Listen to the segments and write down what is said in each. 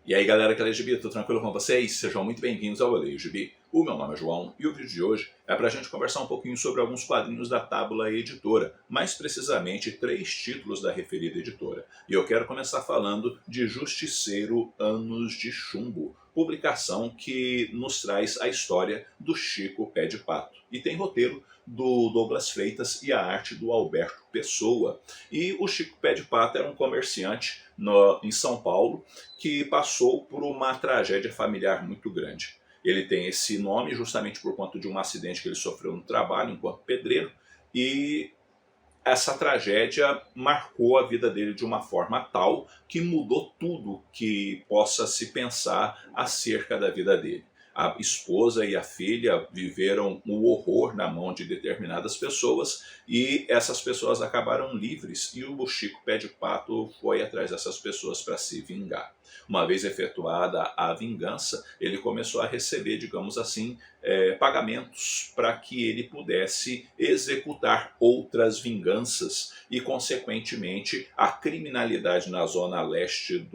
E aí galera que é Gibi, tudo tranquilo com vocês? Sejam muito bem-vindos ao Leio Gibi. O meu nome é João e o vídeo de hoje é pra gente conversar um pouquinho sobre alguns quadrinhos da Tábula Editora, mais precisamente 3 títulos da referida editora. E eu quero começar falando de Justiceiro Anos de Chumbo, publicação que nos traz a história do Chico Pé de Pato. E tem roteiro do Douglas Freitas e a arte do Alberto Pessoa. E o Chico Pé de Pato era um comerciante em São Paulo que passou por uma tragédia familiar muito grande. Ele tem esse nome justamente por conta de um acidente que ele sofreu no trabalho enquanto pedreiro, e essa tragédia marcou a vida dele de uma forma tal que mudou tudo que possa se pensar acerca da vida dele. A esposa e a filha viveram o horror na mão de determinadas pessoas e essas pessoas acabaram livres, e o Chico Pé de Pato foi atrás dessas pessoas para se vingar. Uma vez efetuada a vingança, ele começou a receber, digamos assim, pagamentos para que ele pudesse executar outras vinganças e, consequentemente, a criminalidade na zona leste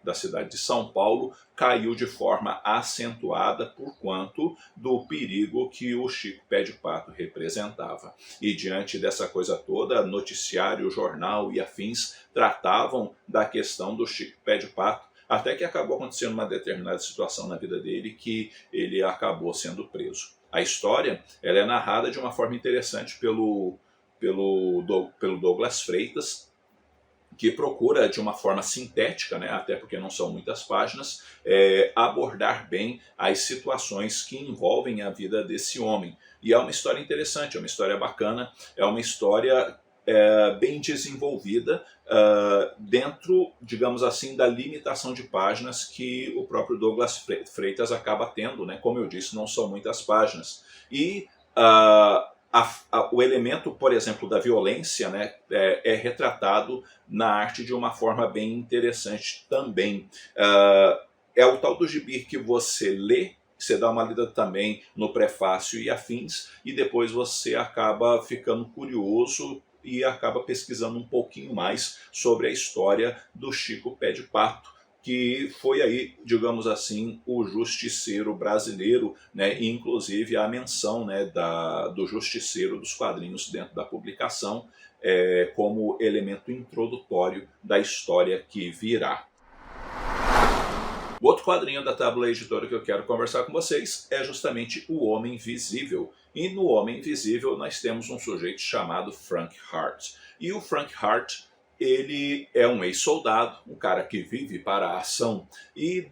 da cidade de São Paulo caiu de forma acentuada por quanto do perigo que o Chico Pé de Pato representava. E diante dessa coisa toda, noticiário, jornal e afins tratavam da questão do Chico Pé de Pato, até que acabou acontecendo uma determinada situação na vida dele que ele acabou sendo preso. A história ela é narrada de uma forma interessante pelo Douglas Freitas, que procura de uma forma sintética, né, até porque não são muitas páginas, abordar bem as situações que envolvem a vida desse homem. E é uma história interessante, é uma história bacana, é uma história bem desenvolvida dentro, digamos assim, da limitação de páginas que o próprio Douglas Freitas acaba tendo, né? Como eu disse, não são muitas páginas. E o elemento, por exemplo, da violência, né, é retratado na arte de uma forma bem interessante também. É o tal do gibi que você lê, você dá uma lida também no prefácio e afins, e depois você acaba ficando curioso e acaba pesquisando um pouquinho mais sobre a história do Chico Pé de Pato, que foi aí, digamos assim, o justiceiro brasileiro, né? E inclusive a menção, né, do justiceiro dos quadrinhos dentro da publicação como elemento introdutório da história que virá. O outro quadrinho da Tábula Editora que eu quero conversar com vocês é justamente O Homem Invisível. E no Homem Invisível nós temos um sujeito chamado Frank Hart. E o Frank Hart, ele é um ex-soldado, um cara que vive para a ação, e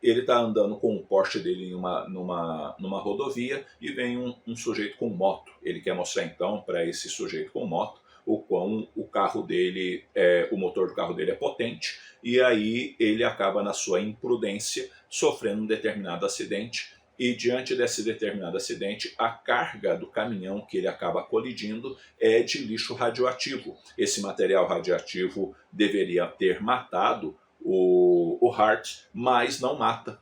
ele está andando com o Porsche dele numa rodovia e vem um sujeito com moto. Ele quer mostrar então para esse sujeito com moto o quão o motor do carro dele é potente, e aí ele acaba na sua imprudência sofrendo um determinado acidente, e diante desse determinado acidente a carga do caminhão que ele acaba colidindo é de lixo radioativo. Esse material radioativo deveria ter matado o Hart, mas não mata.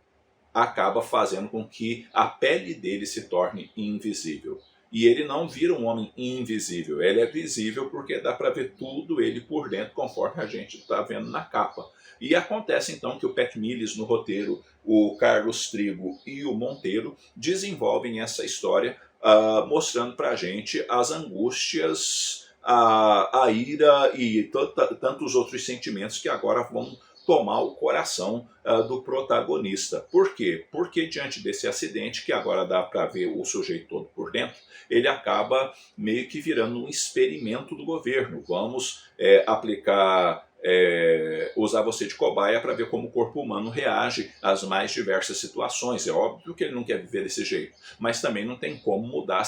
Acaba fazendo com que a pele dele se torne invisível. E ele não vira um homem invisível, ele é visível porque dá para ver tudo ele por dentro, conforme a gente está vendo na capa. E acontece então que o Pat Mills no roteiro, o Carlos Trigo e o Monteiro desenvolvem essa história mostrando para a gente as angústias, a ira e tantos outros sentimentos que agora vão tomar o coração do protagonista. Por quê? Porque diante desse acidente, que agora dá para ver o sujeito todo por dentro, ele acaba meio que virando um experimento do governo. Vamos usar você de cobaia para ver como o corpo humano reage às mais diversas situações. É óbvio que ele não quer viver desse jeito, mas também não tem como mudar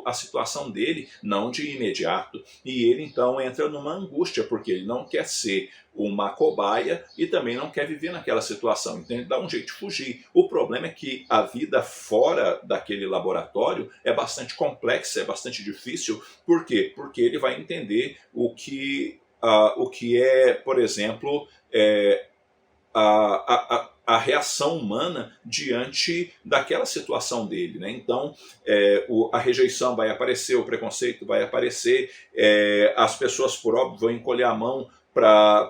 a situação dele, não de imediato. E ele então entra numa angústia, porque ele não quer ser uma cobaia e também não quer viver naquela situação, então ele dá um jeito de fugir. O problema é que a vida fora daquele laboratório é bastante complexa, é bastante difícil. Por quê? Porque ele vai entender o que é, por exemplo, a reação humana diante daquela situação dele, né? Então a rejeição vai aparecer, o preconceito vai aparecer, as pessoas por óbvio vão encolher a mão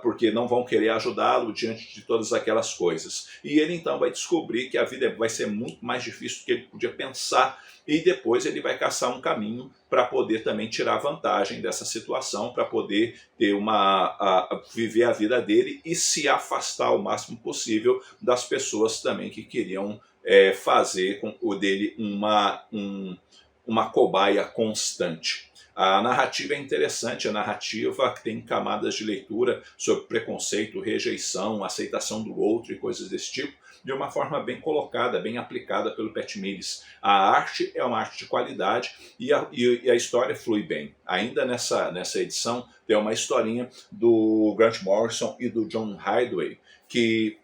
porque não vão querer ajudá-lo diante de todas aquelas coisas. E ele então vai descobrir que a vida vai ser muito mais difícil do que ele podia pensar, e depois ele vai caçar um caminho para poder também tirar vantagem dessa situação, para poder ter viver a vida dele e se afastar o máximo possível das pessoas também que queriam fazer com o dele uma cobaia constante. A narrativa é interessante, a narrativa tem camadas de leitura sobre preconceito, rejeição, aceitação do outro e coisas desse tipo, de uma forma bem colocada, bem aplicada pelo Pat Mills. A arte é uma arte de qualidade e a história flui bem. Ainda nessa edição tem uma historinha do Grant Morrison e do John Hideaway, que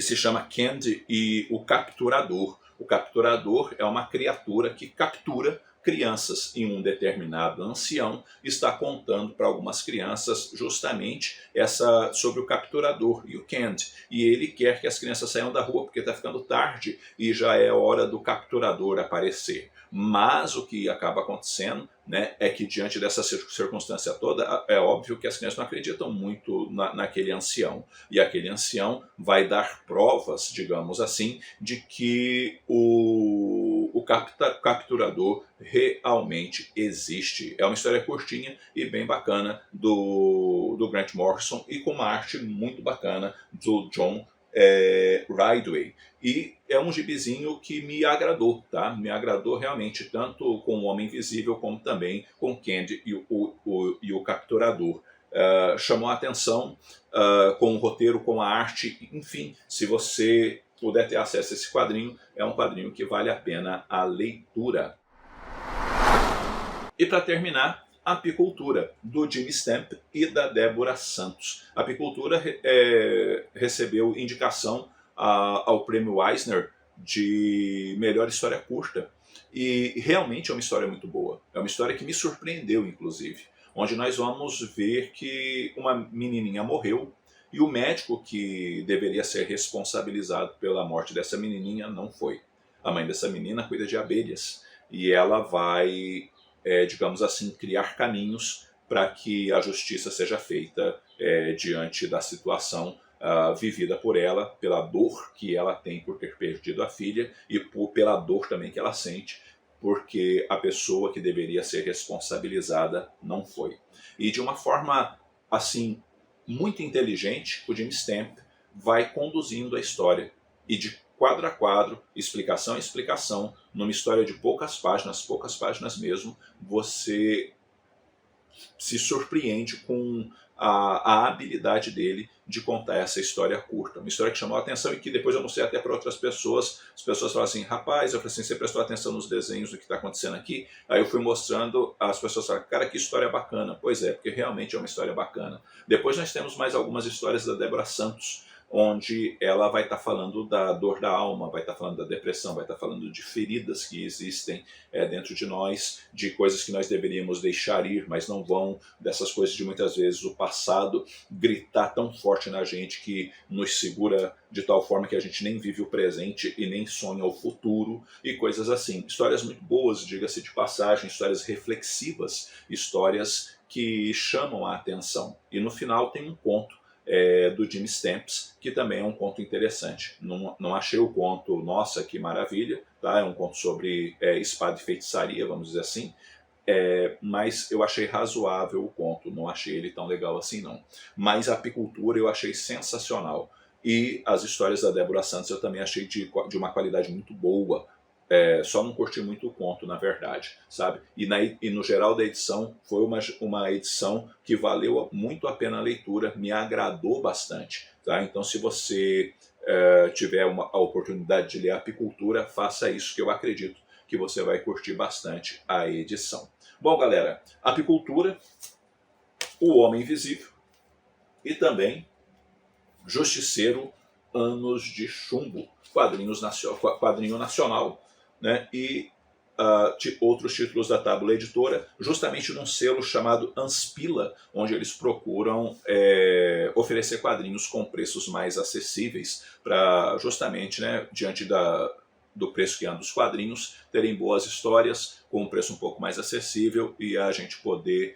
se chama Candy e o Capturador. O capturador é uma criatura que captura crianças, e um determinado ancião está contando para algumas crianças justamente sobre o capturador e o Candy. E ele quer que as crianças saiam da rua porque está ficando tarde e já é hora do capturador aparecer. Mas o que acaba acontecendo, né, é que diante dessa circunstância toda, é óbvio que as crianças não acreditam muito naquele ancião. E aquele ancião vai dar provas, digamos assim, de que o capturador realmente existe. É uma história curtinha e bem bacana do Grant Morrison e com uma arte muito bacana do John Ridgway. E é um gibizinho que me agradou, tá? Me agradou realmente, tanto com o Homem Invisível como também com Candy e o Capturador. Chamou a atenção com o roteiro, com a arte, enfim, se você puder ter acesso a esse quadrinho, é um quadrinho que vale a pena a leitura. E para terminar, Apicultura, do Jim Stamp e da Débora Santos. Apicultura recebeu indicação ao Prêmio Eisner de melhor história curta. E realmente é uma história muito boa. É uma história que me surpreendeu, inclusive. Onde nós vamos ver que uma menininha morreu e o médico que deveria ser responsabilizado pela morte dessa menininha não foi. A mãe dessa menina cuida de abelhas e ela vai, digamos assim, criar caminhos para que a justiça seja feita diante da situação vivida por ela, pela dor que ela tem por ter perdido a filha e pela dor também que ela sente porque a pessoa que deveria ser responsabilizada não foi. E de uma forma assim muito inteligente, o Jim Stamp vai conduzindo a história e de quadro a quadro, explicação a explicação, numa história de poucas páginas mesmo, você se surpreende com a habilidade dele de contar essa história curta. Uma história que chamou a atenção e que depois eu mostrei até para outras pessoas. As pessoas falam assim, rapaz, eu falei assim, você prestou atenção nos desenhos do que está acontecendo aqui? Aí eu fui mostrando, as pessoas falam, cara, que história bacana. Pois é, porque realmente é uma história bacana. Depois nós temos mais algumas histórias da Débora Santos, onde ela vai estar falando da dor da alma, vai estar falando da depressão, vai estar falando de feridas que existem dentro de nós, de coisas que nós deveríamos deixar ir, mas não vão, dessas coisas de muitas vezes o passado gritar tão forte na gente que nos segura de tal forma que a gente nem vive o presente e nem sonha o futuro e coisas assim. Histórias muito boas, diga-se de passagem, histórias reflexivas, histórias que chamam a atenção. E no final tem um conto do Jim Stamps, que também é um conto interessante. Não achei o conto, nossa, que maravilha, tá? É um conto sobre espada e feitiçaria, vamos dizer assim, mas eu achei razoável o conto, não achei ele tão legal assim não. Mas a apicultura eu achei sensacional. E as histórias da Débora Santos eu também achei de uma qualidade muito boa. Só não curti muito o conto, na verdade, sabe? E no geral da edição, foi uma edição que valeu muito a pena a leitura, me agradou bastante, tá? Então, se você tiver a oportunidade de ler a Apicultura, faça isso, que eu acredito que você vai curtir bastante a edição. Bom, galera, Apicultura, O Homem Invisível e também Justiceiro, Anos de Chumbo, quadrinho nacional, né? E outros títulos da Tábula Editora, justamente num selo chamado Anspila, onde eles procuram oferecer quadrinhos com preços mais acessíveis, para justamente, né, diante do preço que anda os quadrinhos, terem boas histórias com um preço um pouco mais acessível e a gente poder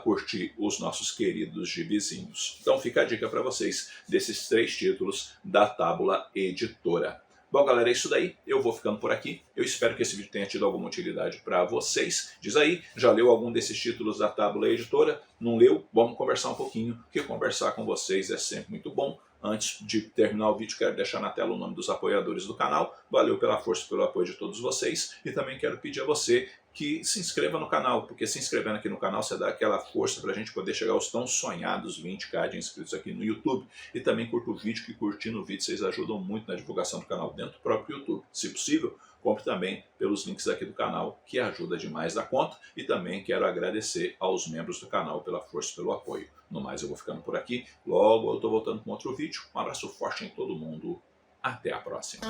curtir os nossos queridos gibizinhos. Então fica a dica para vocês desses 3 títulos da Tábula Editora. Bom, galera, é isso daí. Eu vou ficando por aqui. Eu espero que esse vídeo tenha tido alguma utilidade para vocês. Diz aí, já leu algum desses títulos da Tábula Editora? Não leu? Vamos conversar um pouquinho, que conversar com vocês é sempre muito bom. Antes de terminar o vídeo, quero deixar na tela o nome dos apoiadores do canal. Valeu pela força e pelo apoio de todos vocês. E também quero pedir a você que se inscreva no canal, porque se inscrevendo aqui no canal você dá aquela força para a gente poder chegar aos tão sonhados 20k de inscritos aqui no YouTube. E também curta o vídeo, que curtindo o vídeo vocês ajudam muito na divulgação do canal dentro do próprio YouTube. Se possível, compre também pelos links aqui do canal, que ajuda demais da conta. E também quero agradecer aos membros do canal pela força e pelo apoio. No mais, eu vou ficando por aqui. Logo eu estou voltando com outro vídeo. Um abraço forte em todo mundo. Até a próxima.